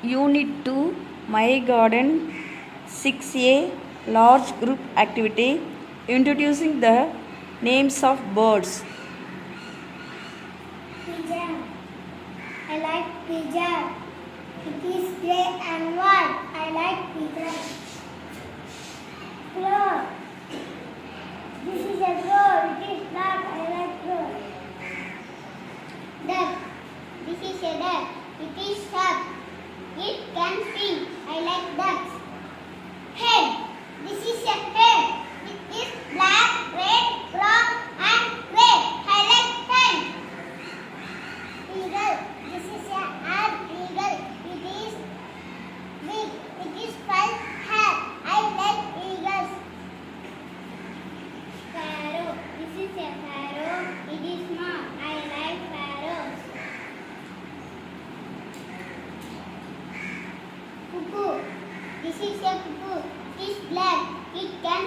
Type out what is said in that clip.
Unit 2 My Garden 6A Large Group Activity Introducing the Names of Birds. Pigeon. I like pigeon. It is grey and white. I like pigeon. Crow. This is a crow. It is black. I like crow. Duck. This is a duck. It is sharp. It can sing. I like ducks. Hen. This is a hen. It is black, red, brown and gray. I like hen. Eagle. This is an eagle. It is big. It is 5 hair. I like eagles. Sparrow. This is a sparrow. It is small. I like sparrows. Cuckoo. This is a cuckoo. It is black. It can